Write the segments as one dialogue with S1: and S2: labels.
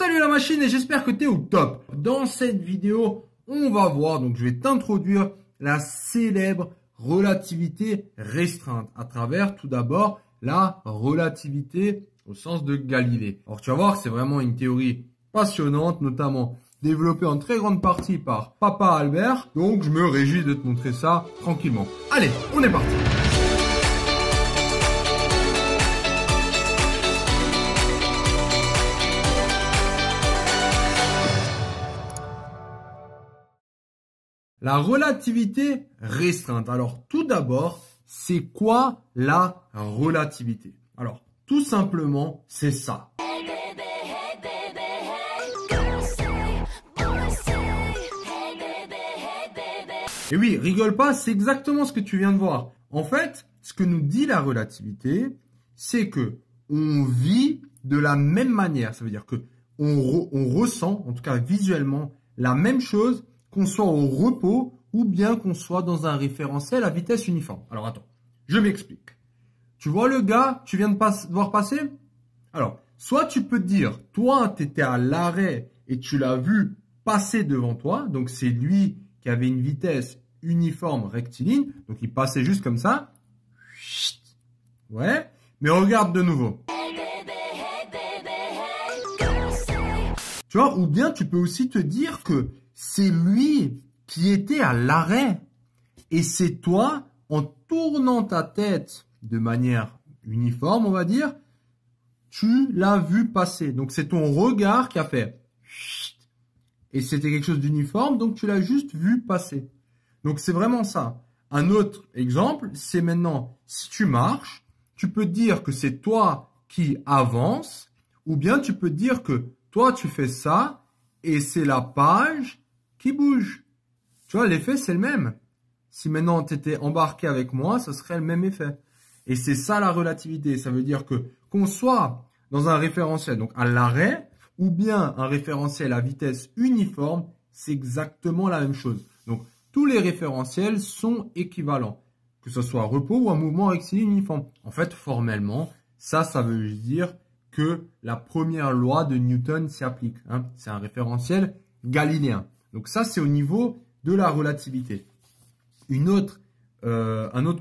S1: Salut la machine et j'espère que tu es au top. Dans cette vidéo, on va voir, donc je vais t'introduire la célèbre relativité restreinte à travers tout d'abord la relativité au sens de Galilée. Alors tu vas voir, c'est vraiment une théorie passionnante, notamment développée en très grande partie par Papa Albert. Donc je me réjouis de te montrer ça tranquillement. Allez, on est parti. La relativité restreinte. Alors, tout d'abord, c'est quoi la relativité? Alors, tout simplement, c'est ça. Et oui, rigole pas, c'est exactement ce que tu viens de voir. En fait, ce que nous dit la relativité, c'est que on vit de la même manière. Ça veut dire que on ressent, en tout cas visuellement, la même chose qu'on soit au repos ou bien qu'on soit dans un référentiel à vitesse uniforme. Alors attends, je m'explique. Tu vois le gars, tu viens de voir passer? Alors, soit tu peux te dire, toi, tu étais à l'arrêt et tu l'as vu passer devant toi, donc c'est lui qui avait une vitesse uniforme rectiligne, donc il passait juste comme ça. Ouais, mais regarde de nouveau. Tu vois, ou bien tu peux aussi te dire que c'est lui qui était à l'arrêt et c'est toi, en tournant ta tête de manière uniforme, on va dire, tu l'as vu passer. Donc c'est ton regard qui a fait et c'était quelque chose d'uniforme, donc tu l'as juste vu passer. Donc c'est vraiment ça. Un autre exemple, c'est maintenant, si tu marches, tu peux dire que c'est toi qui avance ou bien tu peux dire que toi tu fais ça et c'est la page qui bouge. Tu vois, l'effet, c'est le même. Si maintenant tu étais embarqué avec moi, ce serait le même effet. Et c'est ça la relativité. Ça veut dire que qu'on soit dans un référentiel, donc à l'arrêt, ou bien un référentiel à vitesse uniforme, c'est exactement la même chose. Donc, tous les référentiels sont équivalents, que ce soit repos ou un mouvement rectiligne uniforme. En fait, formellement, ça veut dire que la première loi de Newton s'y applique. Hein. C'est un référentiel galiléen. Donc ça, c'est au niveau de la relativité. Un autre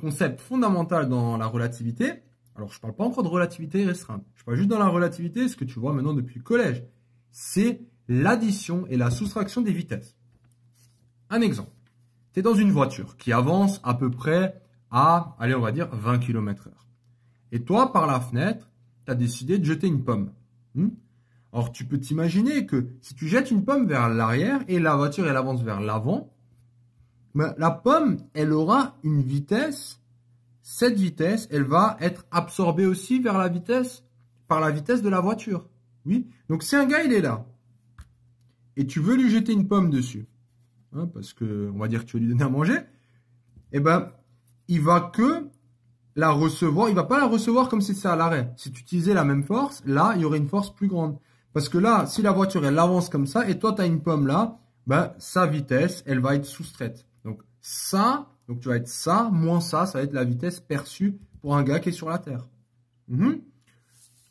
S1: concept fondamental dans la relativité, alors je ne parle pas encore de relativité restreinte, je parle juste dans la relativité, ce que tu vois maintenant depuis le collège, c'est l'addition et la soustraction des vitesses. Un exemple, tu es dans une voiture qui avance à peu près à, allez, on va dire 20 km/h. Et toi, par la fenêtre, tu as décidé de jeter une pomme. Alors, tu peux t'imaginer que si tu jettes une pomme vers l'arrière et la voiture, elle avance vers l'avant, ben, la pomme, elle aura une vitesse. Cette vitesse, elle va être absorbée aussi par la vitesse de la voiture. Oui. Donc, si un gars, il est là et tu veux lui jeter une pomme dessus, hein, parce que on va dire que tu veux lui donner à manger, eh ben, il va que la recevoir. Il va pas la recevoir comme si c'était à l'arrêt. Si tu utilisais la même force, là, il y aurait une force plus grande. Parce que là, si la voiture, elle avance comme ça, et toi, tu as une pomme là, ben, sa vitesse, elle va être soustraite. Donc, ça, donc tu vas être ça, moins ça va être la vitesse perçue pour un gars qui est sur la Terre.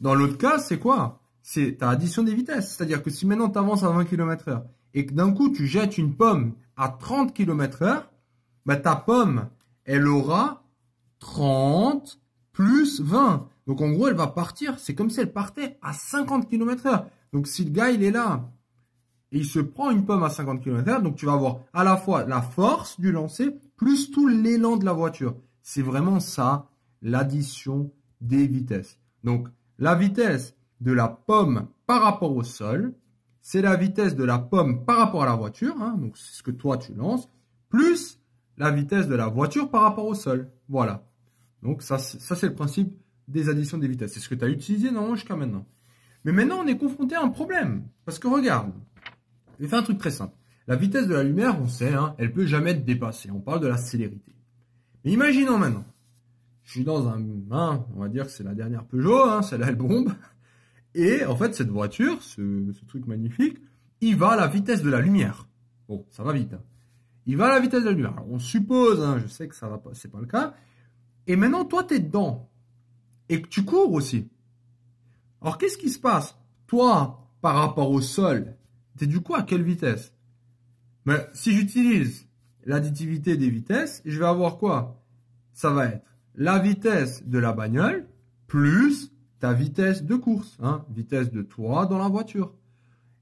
S1: Dans l'autre cas, c'est quoi? C'est ta addition des vitesses. C'est-à-dire que si maintenant tu avances à 20 km/h et que d'un coup, tu jettes une pomme à 30 km/h, ben, ta pomme, elle aura 30 plus 20. Donc, en gros, elle va partir. C'est comme si elle partait à 50 km/h. Donc, si le gars, il est là et il se prend une pomme à 50 km/h, donc tu vas avoir à la fois la force du lancer plus tout l'élan de la voiture. C'est vraiment ça, l'addition des vitesses. Donc, la vitesse de la pomme par rapport au sol, c'est la vitesse de la pomme par rapport à la voiture. Hein, donc, c'est ce que toi, tu lances, plus la vitesse de la voiture par rapport au sol. Voilà. Donc, ça c'est le principe des additions des vitesses. C'est ce que tu as utilisé normalement jusqu'à maintenant. Mais maintenant, on est confronté à un problème. Parce que regarde, je vais faire un truc très simple. La vitesse de la lumière, on sait, hein, elle ne peut jamais être dépassée. On parle de la célérité. Mais imaginons maintenant, je suis dans on va dire que c'est la dernière Peugeot, hein, celle-là, elle bombe. Et en fait, cette voiture, ce truc magnifique, il va à la vitesse de la lumière. Bon, ça va vite. Hein. Il va à la vitesse de la lumière. Alors, on suppose, hein, je sais que ça va pas, c'est pas le cas. Et maintenant, toi, tu es dedans. Et que tu cours aussi. Alors, qu'est-ce qui se passe? Toi, par rapport au sol, t'es du coup à quelle vitesse? Mais si j'utilise l'additivité des vitesses, je vais avoir quoi? Ça va être la vitesse de la bagnole plus ta vitesse de course, hein, vitesse de toi dans la voiture.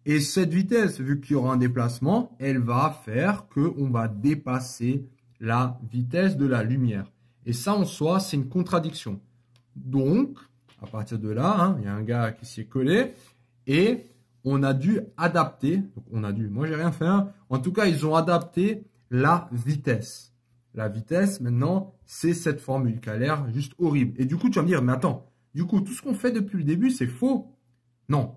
S1: Et cette vitesse, vu qu'il y aura un déplacement, elle va faire qu'on va dépasser la vitesse de la lumière. Et ça, en soi, c'est une contradiction. Donc, à partir de là, hein, il y a un gars qui s'y est collé et on a dû adapter. Donc, on a dû, moi, j'ai rien fait. Hein. En tout cas, ils ont adapté la vitesse. La vitesse, maintenant, c'est cette formule qui a l'air juste horrible. Et du coup, tu vas me dire, mais attends, du coup, tout ce qu'on fait depuis le début, c'est faux. Non.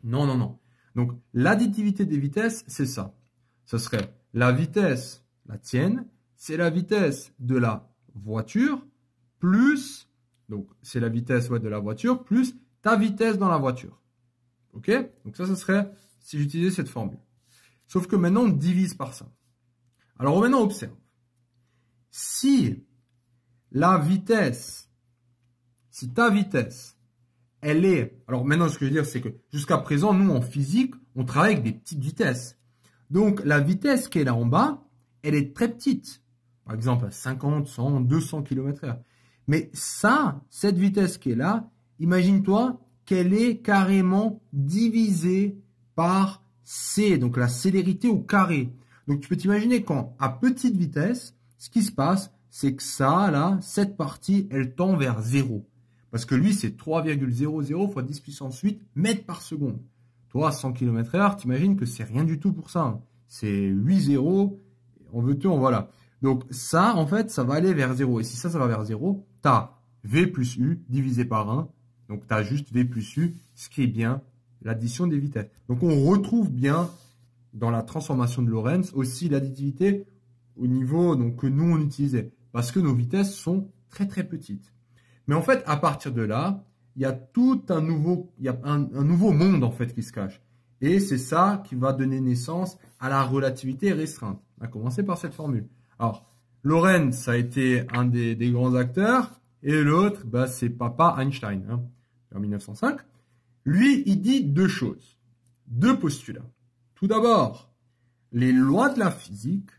S1: Non, non, non. Donc, l'additivité des vitesses, c'est ça. Ce serait la vitesse, la tienne, c'est la vitesse de la voiture, plus, donc c'est la vitesse de la voiture, plus ta vitesse dans la voiture. Ok? Donc ça, ce serait si j'utilisais cette formule. Sauf que maintenant, on divise par ça. Alors maintenant, observe. Si la vitesse, si ta vitesse, elle est... Alors maintenant, ce que je veux dire, c'est que jusqu'à présent, nous, en physique, on travaille avec des petites vitesses. Donc, la vitesse qui est là en bas, elle est très petite. Par exemple, à 50, 100, 200 km/h. Mais ça, cette vitesse qui est là, imagine-toi qu'elle est carrément divisée par c, donc la célérité au carré. Donc, tu peux t'imaginer qu'à petite vitesse, ce qui se passe, c'est que ça, là, cette partie, elle tend vers 0. Parce que lui, c'est 3,00 fois 10 puissance 8 mètres par seconde. Toi, à 100 km/h, t'imagines que c'est rien du tout pour ça. Hein. C'est 8 zéros, on veut tout, voilà. Donc ça, en fait, ça va aller vers 0. Et si ça va vers 0, tu as V plus U divisé par 1. Donc tu as juste V plus U, ce qui est bien l'addition des vitesses. Donc on retrouve bien dans la transformation de Lorentz aussi l'additivité au niveau donc, que nous, on utilisait. Parce que nos vitesses sont très très petites. Mais en fait, à partir de là, il y a tout un nouveau, un nouveau monde en fait qui se cache. Et c'est ça qui va donner naissance à la relativité restreinte. On va commencer par cette formule. Alors, Lorentz, ça a été un des grands acteurs. Et l'autre, bah, c'est papa Einstein, hein, en 1905. Lui, il dit deux choses, deux postulats. Tout d'abord, les lois de la physique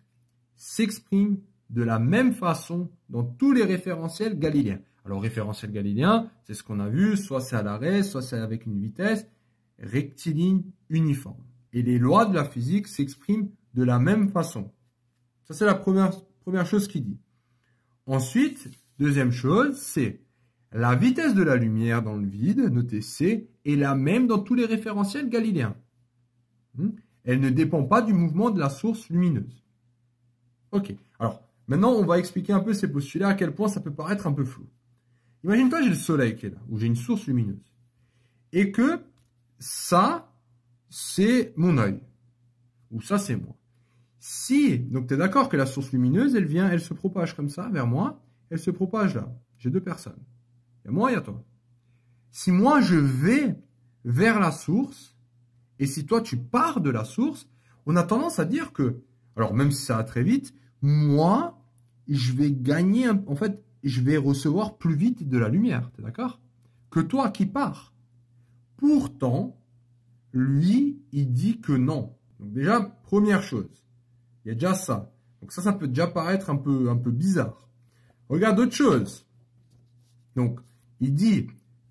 S1: s'expriment de la même façon dans tous les référentiels galiléens. Alors, référentiel galiléen, c'est ce qu'on a vu, soit c'est à l'arrêt, soit c'est avec une vitesse rectiligne uniforme. Et les lois de la physique s'expriment de la même façon. Ça, c'est la première chose qu'il dit. Ensuite, deuxième chose, c'est la vitesse de la lumière dans le vide, notez C, est la même dans tous les référentiels galiléens. Elle ne dépend pas du mouvement de la source lumineuse. Ok, alors, maintenant, on va expliquer un peu ces postulats, à quel point ça peut paraître un peu flou. Imagine-toi, j'ai le soleil qui est là, ou j'ai une source lumineuse. Et que ça, c'est mon œil. Ou ça, c'est moi. Si, donc tu es d'accord que la source lumineuse, elle vient, elle se propage comme ça, vers moi, elle se propage là. J'ai deux personnes. Il y a moi et il y a toi. Si moi, je vais vers la source, et si toi, tu pars de la source, on a tendance à dire que, alors même si ça va très vite, moi, je vais gagner, en fait, je vais recevoir plus vite de la lumière, tu es d'accord? Que toi qui pars. Pourtant, lui, il dit que non. Donc déjà, première chose, il y a déjà ça. Donc ça peut déjà paraître un peu bizarre. Regarde autre chose. Donc, il dit,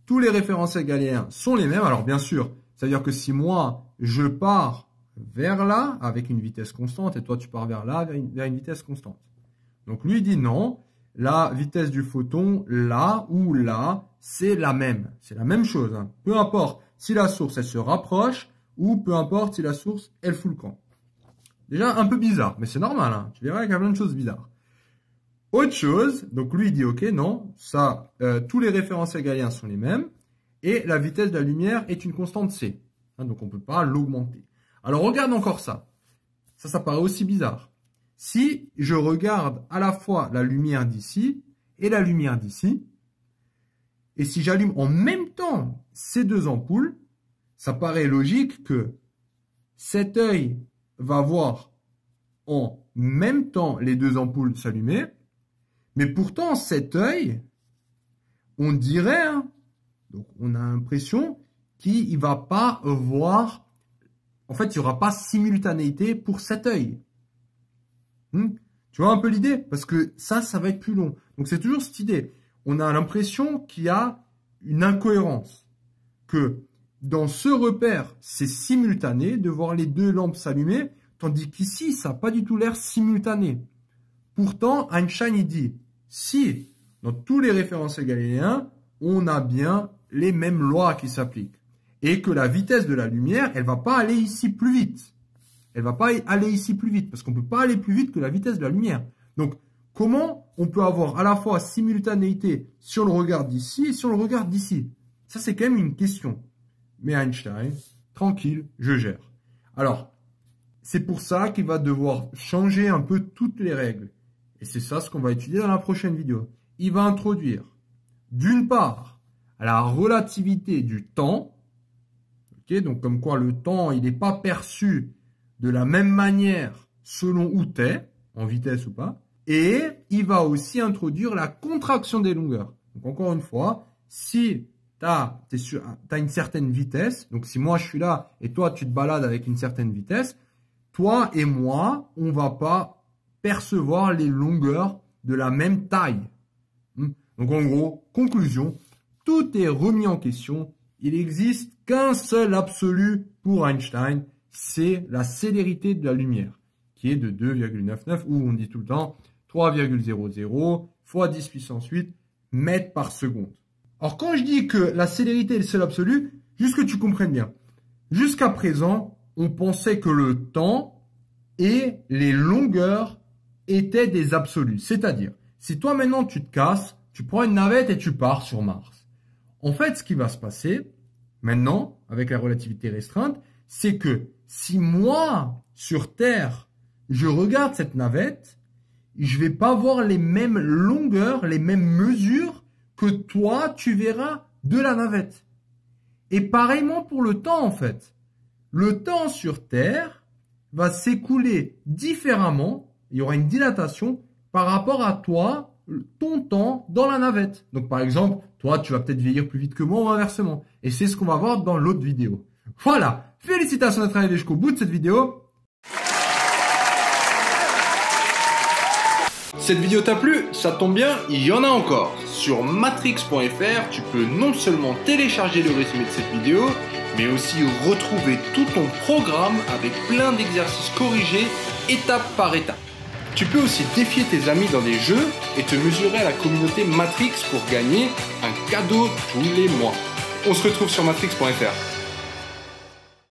S1: tous les référentiels galiléens sont les mêmes. Alors bien sûr, ça veut dire que si moi, je pars vers là, avec une vitesse constante, et toi, tu pars vers là, vers une vitesse constante. Donc lui, il dit non. La vitesse du photon, là ou là, c'est la même. C'est la même chose. Hein. Peu importe si la source, elle se rapproche ou peu importe si la source, elle fout le camp. Déjà, un peu bizarre, mais c'est normal. Hein. Tu verras qu'il y a plein de choses bizarres. Autre chose, donc lui, il dit, ok, non, ça, tous les référentiels galiléens sont les mêmes et la vitesse de la lumière est une constante C. Hein, donc, on ne peut pas l'augmenter. Alors, regarde encore ça. Ça paraît aussi bizarre. Si je regarde à la fois la lumière d'ici et la lumière d'ici, et si j'allume en même temps ces deux ampoules, ça paraît logique que cet œil va voir en même temps les deux ampoules s'allumer, mais pourtant cet œil, on dirait, hein, donc on a l'impression il va pas voir, en fait, il n'y aura pas simultanéité pour cet œil. Tu vois un peu l'idée? Parce que ça va être plus long. Donc, c'est toujours cette idée. On a l'impression qu'il y a une incohérence. Que dans ce repère, c'est simultané de voir les deux lampes s'allumer, tandis qu'ici, ça n'a pas du tout l'air simultané. Pourtant, Einstein, il dit, si dans tous les référentiels galiléens, on a bien les mêmes lois qui s'appliquent. Et que la vitesse de la lumière, elle va pas aller ici plus vite. Elle va pas aller ici plus vite, parce qu'on peut pas aller plus vite que la vitesse de la lumière. Donc, comment on peut avoir à la fois simultanéité sur le regard d'ici et sur le regard d'ici? Ça, c'est quand même une question. Mais Einstein, tranquille, je gère. Alors, c'est pour ça qu'il va devoir changer un peu toutes les règles. Et c'est ça ce qu'on va étudier dans la prochaine vidéo. Il va introduire, d'une part, la relativité du temps. Okay, donc, comme quoi le temps, il n'est pas perçu de la même manière selon où tu es, en vitesse ou pas. Et il va aussi introduire la contraction des longueurs. Donc, encore une fois, si tu as une certaine vitesse, donc si moi je suis là et toi tu te balades avec une certaine vitesse, toi et moi, on ne va pas percevoir les longueurs de la même taille. Donc en gros, conclusion, tout est remis en question. Il n'existe qu'un seul absolu pour Einstein, c'est la célérité de la lumière, qui est de 2,99, ou on dit tout le temps 3,00 fois 10 puissance 8 mètres par seconde. Alors quand je dis que la célérité est le seul absolu, juste que tu comprennes bien. Jusqu'à présent, on pensait que le temps et les longueurs étaient des absolus. C'est-à-dire, si toi maintenant tu te casses, tu prends une navette et tu pars sur Mars. En fait, ce qui va se passer maintenant, avec la relativité restreinte, c'est que si moi, sur Terre, je regarde cette navette, je ne vais pas voir les mêmes longueurs, les mêmes mesures que toi, tu verras de la navette. Et pareillement pour le temps, en fait. Le temps sur Terre va s'écouler différemment. Il y aura une dilatation par rapport à toi, ton temps dans la navette. Donc, par exemple, toi, tu vas peut-être vieillir plus vite que moi ou inversement. Et c'est ce qu'on va voir dans l'autre vidéo. Voilà. Félicitations d'être arrivé jusqu'au bout de cette vidéo. Cette vidéo t'a plu? Ça tombe bien, il y en a encore. Sur matrix.fr, tu peux non seulement télécharger le résumé de cette vidéo, mais aussi retrouver tout ton programme avec plein d'exercices corrigés étape par étape. Tu peux aussi défier tes amis dans des jeux et te mesurer à la communauté Matrix pour gagner un cadeau tous les mois. On se retrouve sur matrix.fr.